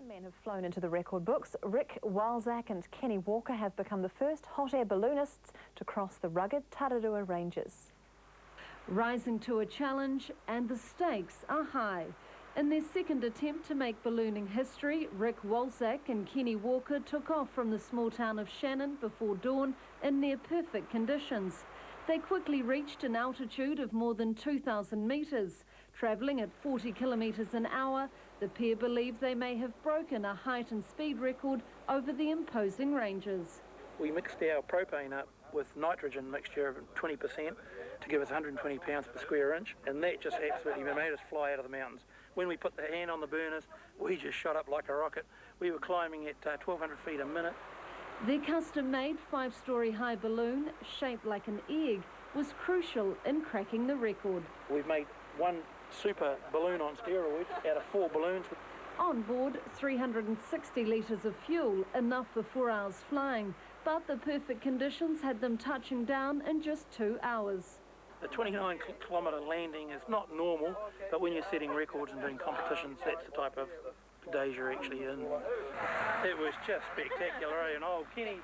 Men have flown into the record books. Rick Walczak and Kenny Walker have become the first hot air balloonists to cross the rugged Tararua Ranges. Rising to a challenge, and the stakes are high. In their second attempt to make ballooning history, Rick Walczak and Kenny Walker took off from the small town of Shannon before dawn in near-perfect conditions. They quickly reached an altitude of more than 2,000 metres. Travelling at 40 kilometres an hour, the pair believe they may have broken a height and speed record over the imposing ranges. We mixed our propane up with nitrogen mixture of 20% to give us 120 pounds per square inch, and that just absolutely made us fly out of the mountains. When we put the hand on the burners, we just shot up like a rocket. We were climbing at 1,200 feet a minute. Their custom-made 5-storey high balloon, shaped like an egg, was crucial in cracking the record. We've made one super balloon on steroids out of 4 balloons. On board, 360 litres of fuel, enough for 4 hours flying, but the perfect conditions had them touching down in just 2 hours. The 29-kilometre landing is not normal, but when you're setting records and doing competitions, that's the type of days you're actually in. It was just spectacular, eh? And oh, Kenny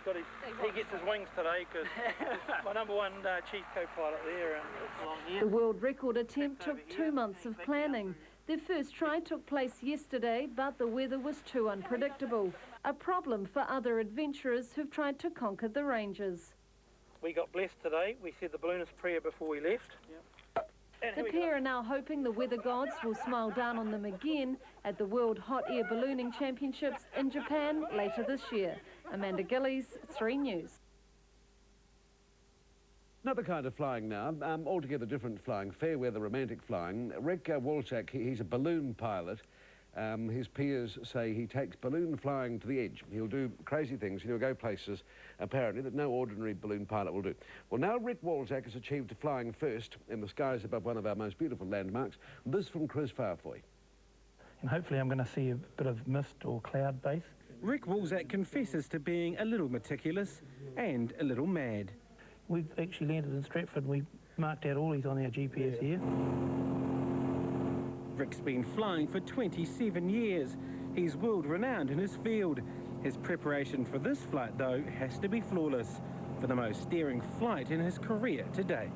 he gets his wings today because my number one chief co-pilot there. The world record attempt took 2 months of planning. Their first try took place yesterday, but the weather was too unpredictable. A problem for other adventurers who've tried to conquer the ranges. We got blessed today. We said the balloonist prayer before we left. Yep. The pair are now hoping the weather gods will smile down on them again at the World Hot Air Ballooning Championships in Japan later this year. Amanda Gillies, 3 News. Another kind of flying now, altogether different flying, fair weather, romantic flying. Rick Walczak, he's a balloon pilot. His peers say he takes balloon flying to the edge. He'll do crazy things, he'll go places, apparently, that no ordinary balloon pilot will do. Well, now Rick Walczak has achieved flying first in the skies above one of our most beautiful landmarks. This from Chris Farfoy. And hopefully I'm going to see a bit of mist or cloud base. Rick Walczak confesses to being a little meticulous and a little mad. We've actually landed in Stratford. We marked out all these on our GPS here. Rick's been flying for 27 years. He's world-renowned in his field. His preparation for this flight, though, has to be flawless for the most daring flight in his career to date.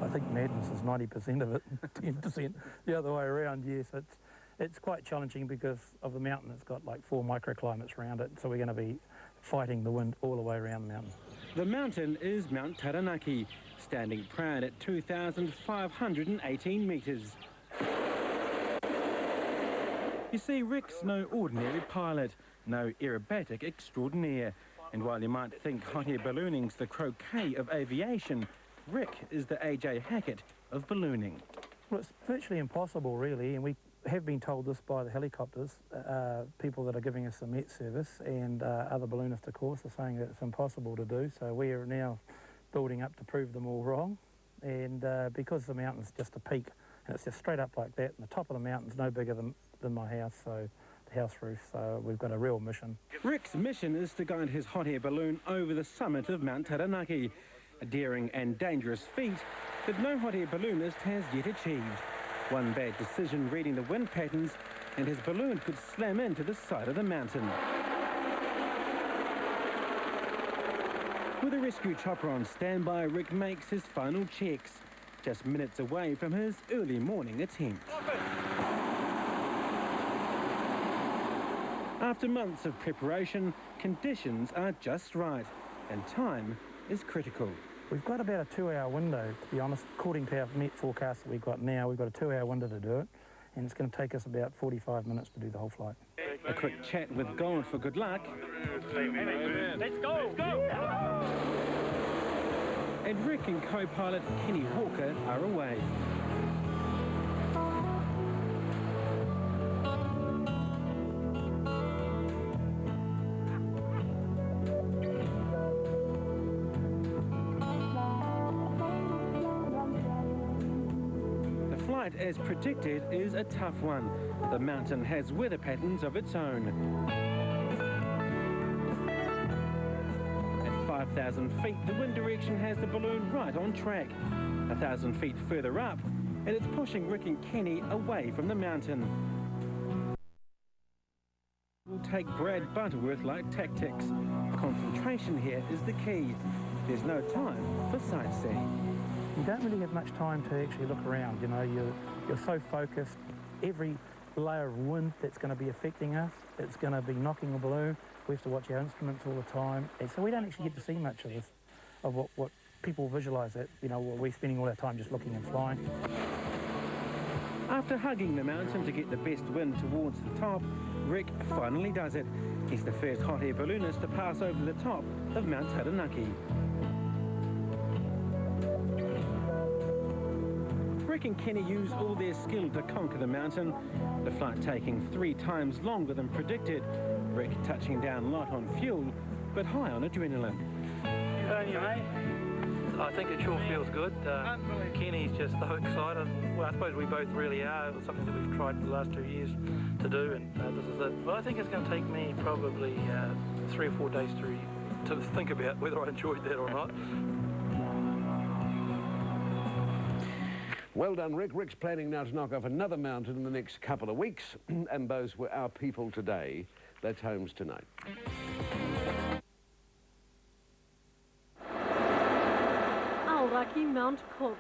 I think madness is 90% of it, 10% the other way around. Yes, it's quite challenging because of the mountain. It's got like 4 microclimates around it, so we're going to be fighting the wind all the way around the mountain. The mountain is Mount Taranaki, standing proud at 2,518 metres. You see, Rick's no ordinary pilot, no aerobatic extraordinaire. And while you might think hot air ballooning's the croquet of aviation, Rick is the A.J. Hackett of ballooning. Well, it's virtually impossible, really, and we have been told this by the helicopters. People that are giving us the Met service and other balloonists, of course, are saying that it's impossible to do. So we are now building up to prove them all wrong. And because the mountain's just a peak, and it's just straight up like that, and the top of the mountain's no bigger than my house, so the house roof, so we've got a real mission. Rick's mission is to guide his hot air balloon over the summit of Mount Taranaki, a daring and dangerous feat that no hot air balloonist has yet achieved. One bad decision reading the wind patterns and his balloon could slam into the side of the mountain. With a rescue chopper on standby, Rick makes his final checks, just minutes away from his early morning attempt. After months of preparation, conditions are just right, and time is critical. We've got about a 2-hour window, to be honest. According to our Met forecast that we've got now, we've got a 2-hour window to do it, and it's going to take us about 45 minutes to do the whole flight. A quick chat with God for good luck. Let's go! Let's go! And Rick and co-pilot Kenny Walker are away. The flight, as predicted, is a tough one. The mountain has weather patterns of its own. At 5,000 feet, the wind direction has the balloon right on track. 1,000 feet further up, and it's pushing Rick and Kenny away from the mountain. It will take Brad Butterworth-like tactics. Concentration here is the key. There's no time for sightseeing. You don't really have much time to actually look around, you know, you're so focused. Every layer of wind that's going to be affecting us, it's going to be knocking the balloon. We have to watch our instruments all the time, and so we don't actually get to see much of this, of what people visualise that, you know, we're spending all our time just looking and flying. After hugging the mountain to get the best wind towards the top, Rick finally does it. He's the first hot air balloonist to pass over the top of Mount Taranaki. Rick and Kenny use all their skill to conquer the mountain, the flight taking 3 times longer than predicted. Rick touching down light on fuel, but high on adrenaline. I think it sure feels good. Kenny's just so excited. Well, I suppose we both really are. It's something that we've tried for the last 2 years to do, and this is it. Well, I think it's going to take me probably 3 or 4 days to think about whether I enjoyed that or not. Well done, Rick. Rick's planning now to knock off another mountain in the next couple of weeks, and those were our people today. That's Homes Tonight. Aoraki Mount Cook.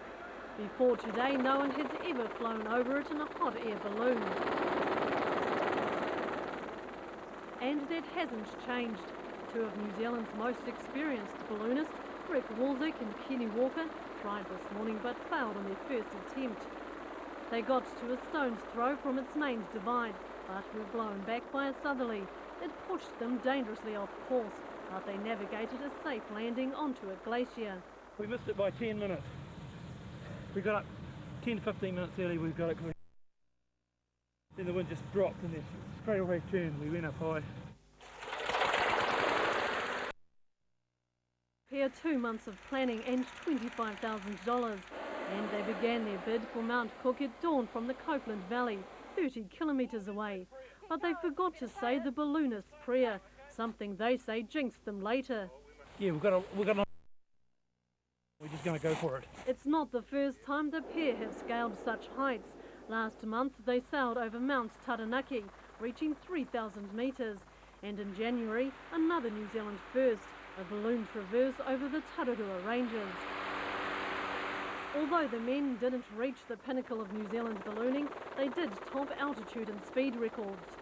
Before today, no one has ever flown over it in a hot air balloon. And that hasn't changed. 2 of New Zealand's most experienced balloonists, Rick Walzak and Kenny Walker, tried this morning but failed on their first attempt. They got to a stone's throw from its main divide, but were blown back by a southerly. It pushed them dangerously off course, but they navigated a safe landing onto a glacier. We missed it by 10 minutes. We got up 10 to 15 minutes early, we got it going. Then the wind just dropped and then straight away turned, we went up high. Here 2 months of planning and $25,000, and they began their bid for Mount Cook at dawn from the Copeland Valley, 30 kilometres away. But they forgot to say the balloonist's prayer, something they say jinxed them later. Yeah, we're just going to go for it. It's not the first time the pair have scaled such heights. Last month they sailed over Mount Taranaki, reaching 3,000 metres, and in January another New Zealand first, a balloon traverse over the Tararua Ranges. Although the men didn't reach the pinnacle of New Zealand ballooning, they did top altitude and speed records.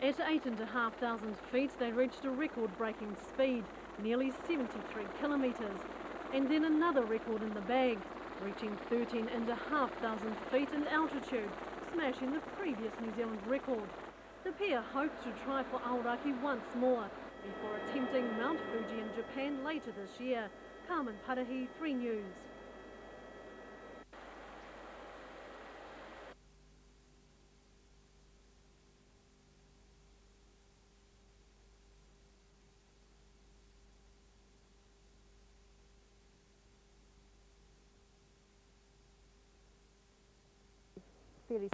At 8,500 feet they reached a record-breaking speed, nearly 73 kilometres, and then another record in the bag, reaching 13,500 feet in altitude, smashing the previous New Zealand record. The pair hoped to try for Aoraki once more, before attempting Mount Fuji in Japan later this year. Carmen Parahi, 3 News. Fairly